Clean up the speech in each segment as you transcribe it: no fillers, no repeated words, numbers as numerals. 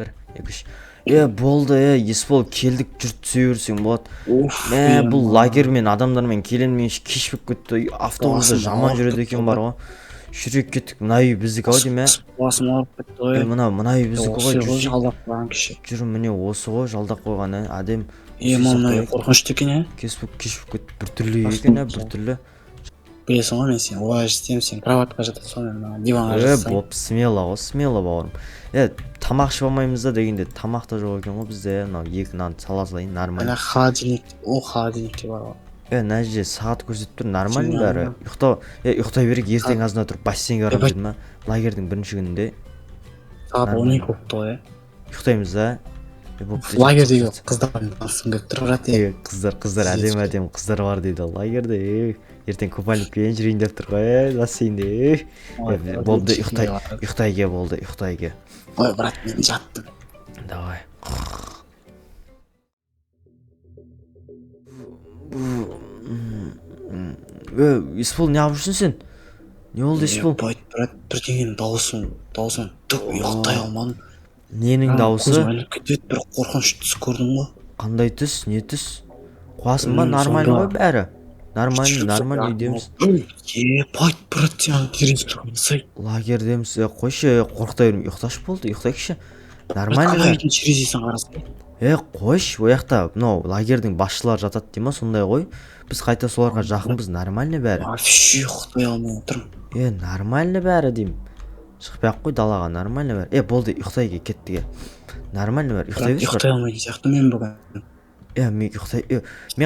1 2 3 болды Есбол келдік жүрт түсе берсең болады бұл лагермен адамдармен келенмен кеш болып кетті автобуста жаман жүреді екен бар ғой жүрек кеттік мына үй біздікі ау деймін басым ауырып кетті ғой мына үй біздікі ғой жалдап қойған кіші жүр міне осы ғой жалдап қойған әдем мына қорқынышты екен кеш болып кетті біртүрлі екен біртүрлі білесің ғой мен сен олай істеймін сен кроватқа жатасың сонымен диванға жатасың боп смело ғой смело бауырым тамақ ішіп алмаймыз да дегенде тамақ та жоқ екен ғой бізде мынау екі нан сала салайын нормально холодильникте бар ғой мына жерде сағат көрсетіп тұр нормально бәрі ұйықтай берейік ертең азында тұрып бассейнге барамыз дедім ба лагерьдің бірінші күнінде сағат 12 болыпты ғой ұйықтаймыз да лагерьдегі қыздармен танысқым келіп тұр брат қыздар әдемі қыздар бар дейді лагерьде ертең купальникпен жүрейін деп тұр ғой бассейнде болды ұйықтайге болды ұйықтайге ой брат мен жаттым давай Есбол не алып жүрсің сен не болды Есбол брат бірдеңенің дауысын түк ұйықтай алмадым ненің дауысы көзім ілініп кетеді бір қорқыныш түс көрдім ғой қандай түс не түс қуасың ба нормально ғой бәрі нормально үйдеміз байт брат сен терезеге лагерьдеміз қойшы қорықтай берме ұйықташы болды ұйықтайықшы нормально терезесін қарасай қойшы ояқта мынау лагерьдің басшылары жатады дей ма сондай ғой біз қайта соларға жақынбыз нормально бәрі вообще ұйықтай алмай отырмын нормально бәрі деймін шықпай ақ қой далаға нормально бәрі болды ұйықтайық кеттік нормально бәрі ұйықтай берші ұйықтай алмайтын сияқты мен бүгін мен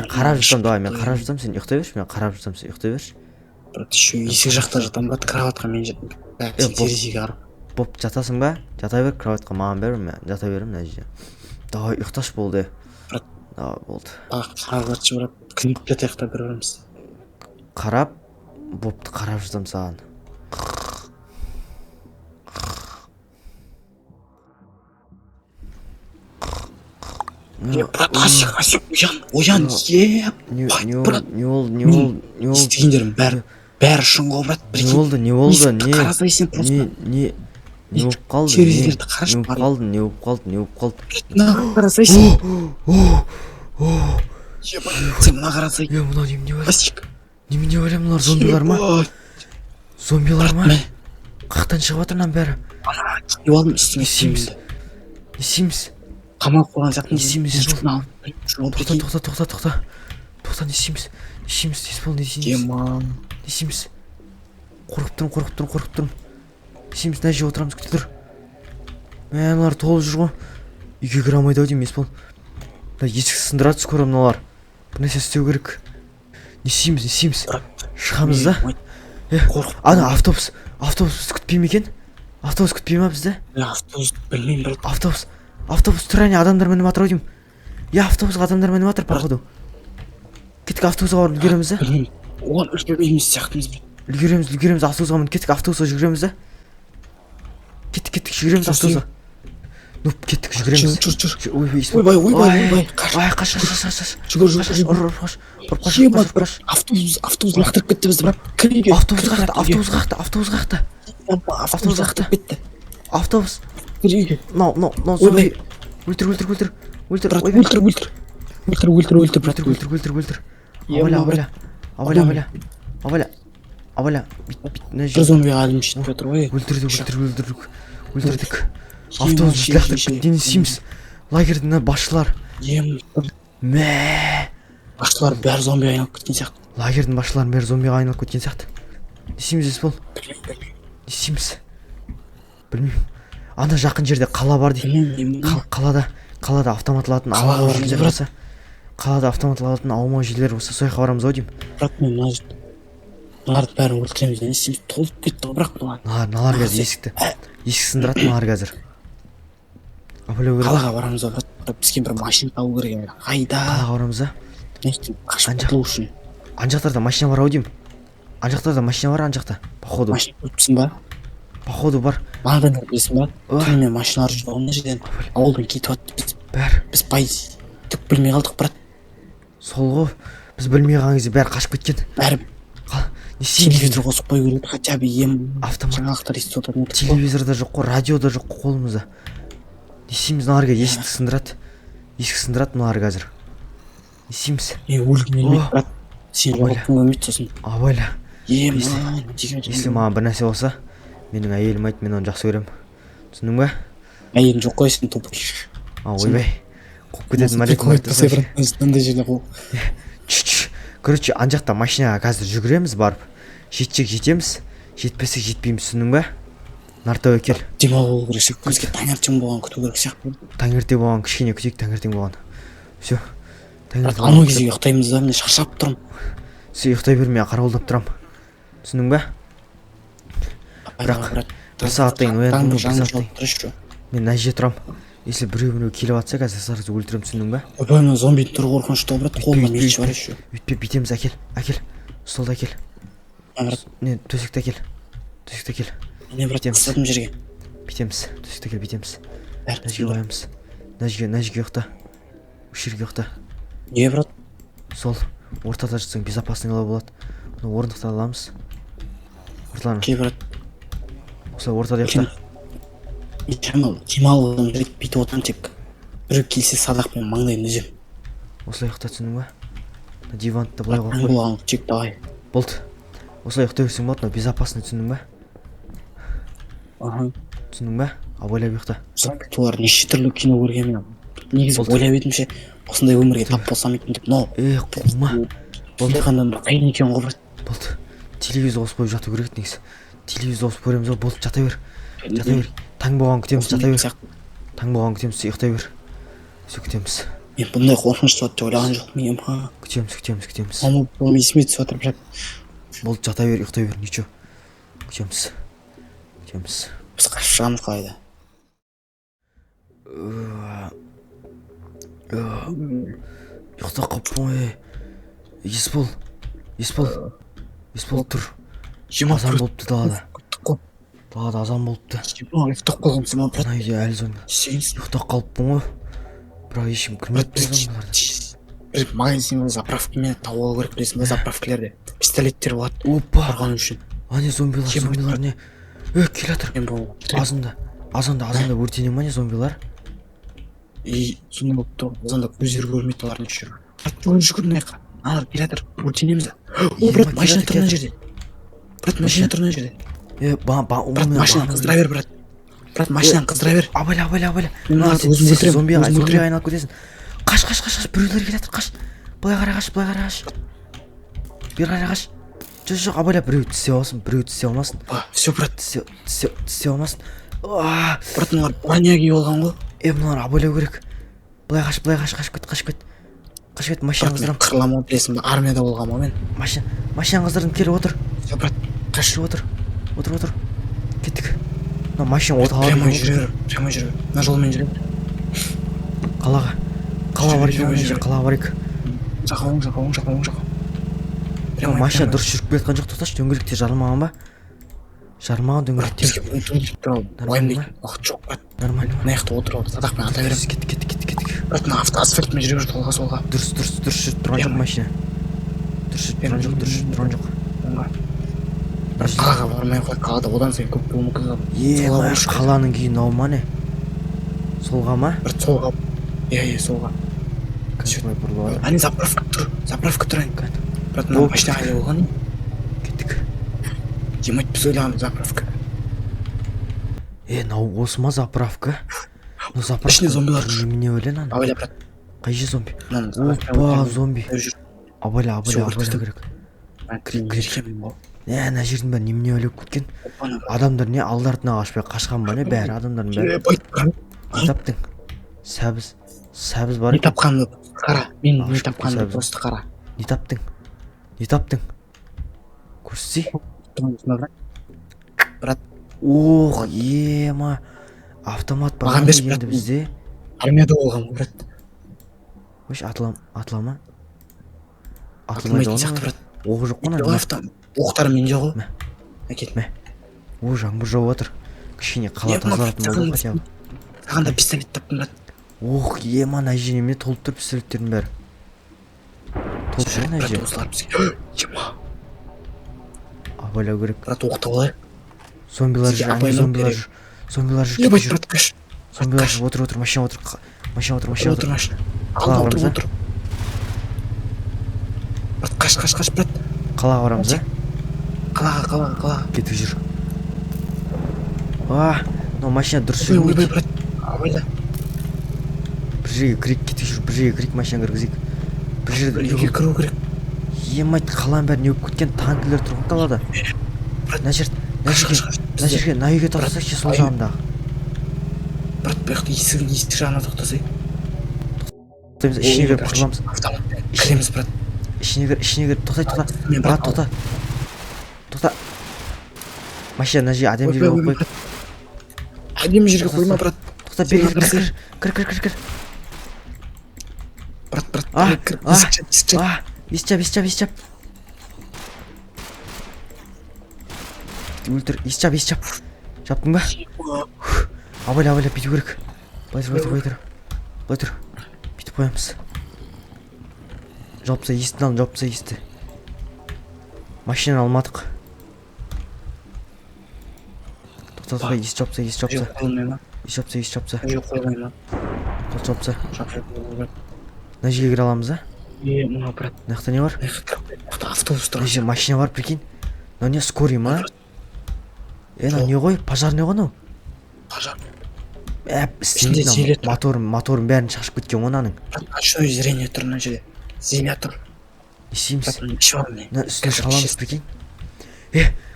қарап жатам давай мен қарап жатам сен ұйықтай берші мен қарап жатам сен ұйықтай берші брат еще есік жақта жатамын брат кроватқа мен жатамын сен терезеге қарап боп жатасың ба жата бер кроватқа маған бер мен жата беремін мына жерде давай ұйықташы болды брат давай болды қарап жатшы брат күніп жатайық та бір біріміз қарап бопты қарап жатамын саған брат хасик оян не болды істегендерім бәрі шын ғой брат не болды қарасай сен просто не болып қалды терезелерді қарашы не болып қалды мына қарасай сен сен мына қарасай мынау немене бар хасик немене бар мыналар зомбилар ма қаяқтан шығып жатыр мынаның бәрі киіп алдым үстіңе не істейміз қамалып қойған сияқты не істейміз тоқта не істейміз Есбол не істейміз қорқып тұрмын не істейміз мына жерге отырамыз күте тұр мыналар толып жүр ғой үйге кіре алмайды ау деймін Есбол мына есік сындыра түс көрі мыналар бір нәрсе істеу керек не істейміз шығамыз да ана автобус бізді күтпей ме екен автобус күтпей ма бізді автобус білмеймін автобус тұр әне адамдар мініп жатыр ау деймін автобусқа адамдар мініп жатыр походу кеттік автобусқа барып үлгереміз да оған үлгермейміз сияқтымыз үлгереміз автобусқа мініп кеттік автобусқа жүгіреміз да кеттік жүгіреміз автобусқа кеттік жүгіреміз ойбай қаш автобус лақтырып кетті бізді брат автобус қақта автобус мынау зомби өлтір абаля бір зомбиға әлім жетіп жатыр ғой өлтірдік автобус бізді лақтырып кетті не істейміз лагерьдің басшылар басшылар бәрі зомбиға айналып кеткен сияқты лагерьдің басшыларының бәрі зомбиға айналып кеткен сияқты не істейміз Есбол не істейміз білмеймін ана жақын жерде қала бар дейді қалада автомат алатын аумақ жерлер болса қалада автомат алатын аумақ жерлер болса сол жаққа барамыз ау деймін брат мен мыналарды бәрін өлтіреміз не істейміз толып кетті ғой бірақ мыналар қазір есік сындырады мыналар қазір қалаға барамыз ба брат бізге бір машина табу керек қайда қалаға барамыз да қашып құтылу үшін ана жақтарда машина бар ау деймін ана жақта походу машина көріпсің ба походу бар маған білесің ба түнімен машиналар жүрді ғой мына жерден ауылдан кетіп жатты біз түк білмей қалдық брат сол ғой біз білмей қалған кезде бәрі қашып кеткен бәрі не істейміз телевизор қосып қою керек хотя бы автомат жаңалықтар естіп отыратын телевизорда жоқ қой радиода жоқ қой қолымызда Не істейміз мыналарға? Есікті сындырады. Есік сындырады мыналар қазір. Не істейміз? өлгім келмейді брат. Сен жоғалтқың келмейді сосын. Абайла. Ман Если маған бір нәрсе болса, менің әйелім айтты, мен оны жақсы көремін. Түсіндің ба? әйелің жоқ қой сен тупой. Ойбай. Қуып кететін мәлек. Короче, ана жақта машинаға қазір жүгіреміз барып. Жетсек жетеміз, жетпесек жетпейміз, түсіндің ба? Нартау кел. Демал болу керек сияқты. Бізге таңертең болған күту керек сияқты. Таңертең болған, кішкене күтейік таңертең болған. Все. Анау кезде ұйықтаймыз да, мен шаршап тұрмын. Сен ұйықтай берме, мен қарауылдап тұрам. Түсіндің ба? Бірақ бір сағаттан ояндым, бір сағаттан. Мен мына жерде тұрам. Если біреу келіп жатса, қазір сразу өлтірем, түсіндің ба? Ойбай, мен зомби түрі қорқынышты брат, қолымда меч бар еще. Өйтпе, бүйтеміз, әкел. Столды әкел. Не, төсекті әкел. Не брат, қыстадым жерге. Бүйтеміз, төсекті әкел, бүйтеміз. Нәжге қоямыз. Нәжге ұйықта. Үш жерге ұйықта. Не брат? Сол, ортада жатсаң безопасныйлау болады. Оны орындықта аламыз. Орталарына. Ке брат. Осылай ортада ұйықта. Демал бүйтіп отырам тек. Біреу келсе садақпен маңдайын үзем. Осылай ұйықта, түсіндің ба? Диванды былай қойып қой. Болған чек давай. Болды. Осылай ұйықта берсең болады, безопасный, түсіндің ба? Түсіндің ба? Ойлап ұйықта. Олар неше түрлі кино көргенмін. Негізі ойлап едімше осындай өмірге тап болсам екен деп. Қума. Болды қандай қайын екен ғой брат. Болды. Телевизор қосып қойып жату керек негізі. Телевизор қосып көреміз ғой, болды, жата бер. Таң болған күтеміз, жата бер. Таң болған күтеміз, ұйықтай бер. Все күтеміз. Мен бұндай қорқынышты болады деп ойлаған жоқпын. Күтеміз. Бұл есіме түсіп жатыр брат. Болды, жата бер, ұйықтай бер, ничего. Күтеміз. Біз қашып шығамыз қалайда. Ұйықта қалыппын ғой. Еспол тұр. Азан болыпты далада. Далада азан болыпты. Ұйықтап қалғансың ба брат? Мына үйде әлі зомби. Ұйықтап қалыппын ғой. Бірақ ешкім кірмепті зомбиларды. Бір магазин заправкамен тауып алу керек, білесің ба, заправкалерде пистолеттер болады. Опа! Қорғану үшін. Не зомбилар не? Келатыр. Азанда өртене ма не зомбилар? Сонда болып тұр. Азанда көздері көрмейді олардың үшір. Жүгірін айқа. Алар келатыр, өртенеміз да. Брат, машина тұрған жерде. Машинаны қыздыра бер, брат. Брат, машинаны қыздыра бер. Абайла. Өзім Зомбиға айналып кетесің. Қаш, біреулер келатыр, қаш. Былай қарай қаш. Бері қарай қаш. Жоқ, абайла, біреу тістеп алсын, біреу тістеп алмасын. Все, брат. Тістеп алмасын. Брат, мыналар броня киіп алған ғой. Мыналар абайлау керек. Былай қашып кет. Машина қыздырам. Қырламау білесің ба, армияда болған ба мен. Машина қыздырдым, келіп отыр. Все, брат, қаш. Отыр. Кеттік. Машина отыр. Прямо жүре. Мына жолмен жүре. Қала бар ек. Жаққа. Машина дұрыс жүріп кетқан жоқ, тоқташы, дөңгелектер жарылмаған ба? Жарылмаған дөңгелектер. Уайымдайтын уақыт жоқ, брат. Нормально. Мына жақта отырып алып садақпен ата беремін. Кеттік. Брат, мына асфальтмен жүре бер, солға. Дұрыс жүріп тұрған жоқ машина. Тұрған жоқ. Бірақ қалаға бармай қой, қалада одан сайын көп болуы мүмкін. Қаланың күйі мынау ма не? Солға ма? Брат, солға. Солға. Ане заправка тұр. Брат, мына машина қайда болған? Кеттік. Демайт біз ойлаған заправка. Мынау осы ма заправка? Ішінде зомбилар жүр. Немене өлен ана? Абайла, брат. Қай же зомби? Опа, зомби. Абайла керек. Ана жердің бәрі немене өліп кеткен? Адамдар не алды-артына қашқан ба не? Бәрі адамдардың бәрі. Не таптың? Сәбіз бар. Не тапқанды қара. Мен не тапқанды просто қара. Не таптың? Көрсетсей? Брат. Ема. Автомат бар енді бізде. Армияда болған, брат. Атылама. Атылмайтын сияқты, брат. Оғы жоқ қона? Оқтары мен жоқ ғой. Әкел. Жаңбыр жауып жатыр. Кішкене қала тазалатын болды. Саған да пистолет таптым, брат. Ема, нәже неме толып тұр пистолеттердің бәрі. Толып тұр нәже. Осылар бізге. Ема. Абайлау керек. Брат, оқтап алайық. Зомбилар жүр. Ебать, брат, каш. Зомбилар отыр машина отыр. Машина отыр. Отыр машина. Алда отыр. Брат, қаш, брат. Қалаға барамыз, а? Қалаға. Кетіп жүр. Мынау машина дұрыс Ойбай, брат. Абайда. Бір жерге кірейік, кетіп жүр. Бір жерге кірейік, машина кіргізейік. Бір жерде Үйге кіру керек. Емайт, қаланың бәрі неуіп кеткен, танкілер тұрған қалада. Мына жерге, мына үйге тоқтасайықшы, сол жағындағы. Брат, бұяқты есік жағына тоқтасай. Тоқтаймыз, ішіне кіріп құрыламыз. Кіреміз, брат. Ішіне кіріп, тоқта. Брат, тоқта. Машина мына жерге әдемі жерге қойып қойып. Әдемі жерге қойма, брат. Тоқта, бері кір. Брат, кір. Есік жап. Өлтір, есік жап. Жаптың ба? Абайла, бүйту керек. Былай тұр. Бүйтіп қоямыз. Жауапса есті. Машинаны алмадық. Тоқта, есік жапса. Есік жапса. Мына жерге кіре аламыз, а? Мына, брат. Мына жақта не бар? Автобус тұр. Мына жерде машина бар, прикинь. Мынау не, скорый ма? Мынау не ғой? Пожарный ғой мынау? Пожар. Істемейді, моторын бәрін шашып кеткен ғой мынаның. Ночной зрение тұр мына жерде. Зрение тұр. Не істейміз? Мына Мына үстіне шығаламыз, прикинь.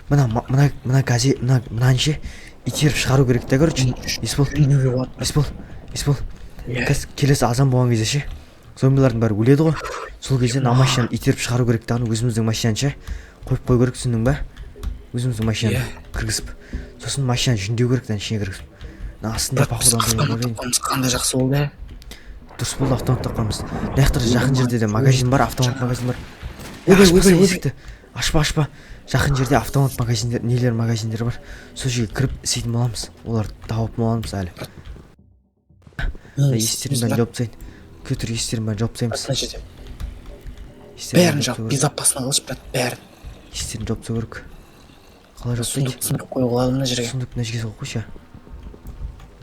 Мына газет, мынанше итеріп шығару керек та, короче. Есбол. Келесі азан болған кезде ше, зомбилардың бәрі өледі ғой. Сол кезде мына машинаны итеріп шығару керек та, өзіміздің машинаны ше. Қойып қой керек, түсіндің ба? Өзіміздің машинаны кіргізіп. Сосын машинаны жүндеу керек, ішіне кіргізіп. Астында пақудан қандай жақсы болды. Дұрыс болды, автомат таққанымыз. Мына жақта жақын жерде де магазин бар, автомат магазин бар. Есікті ашпа. Жақын жерде автомат магазиндер, магазиндер бар. Сол жерге кіріп істейтін боламыз. Оларды тауып боламыз әлі. Есіктерін бәрін жауып тастайын. Көтір есіктерін бәрін жауып тастаймыз. Бәрін жауып, безопасно қылшы, брат, бәрін. Есіктерін жауып тастау керек. Қалай жауып тастайды? Сундук қойып алады мына жерге. Сундук мына жерге салып қойшы.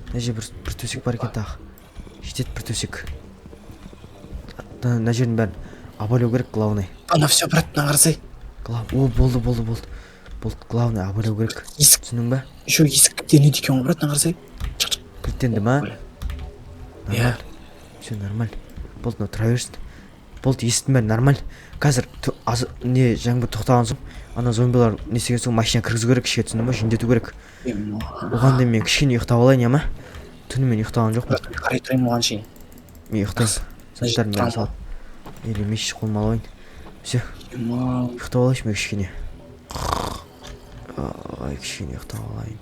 Мына жерде бір төсек бар екен тағы. Жетеді бір төсек. Мына жердің бәрін абайлау керек, главный. Ана все, брат, мына қарасай. Болды. Главный абайлау керек. Түсінің ба? Еще есік кілттенеді екен ғой, брат, мына қарасай. Кілттенді ма? Нормаль. Все нормаль. Болды, мынау тұра берсін. Болды, есіктің бәрі нормаль. Қазір жаңбыр тоқтаған соң, ана зомбилар несеген соң машина кіргізу керек, ішке, түсіндің ба? Жүндету керек. Оған дейін мен кішкене ұйықтап алайын, ама? Түнімен ұйықтаған жоқпын. Қарай тұрайын оған шейін. Мен ұйықтайын. Санитарын бәрін салып. Меш қолыма алайын. Все. Ұйықтап алайыншы мен кішкене. Кішкене ұйықтап алайын.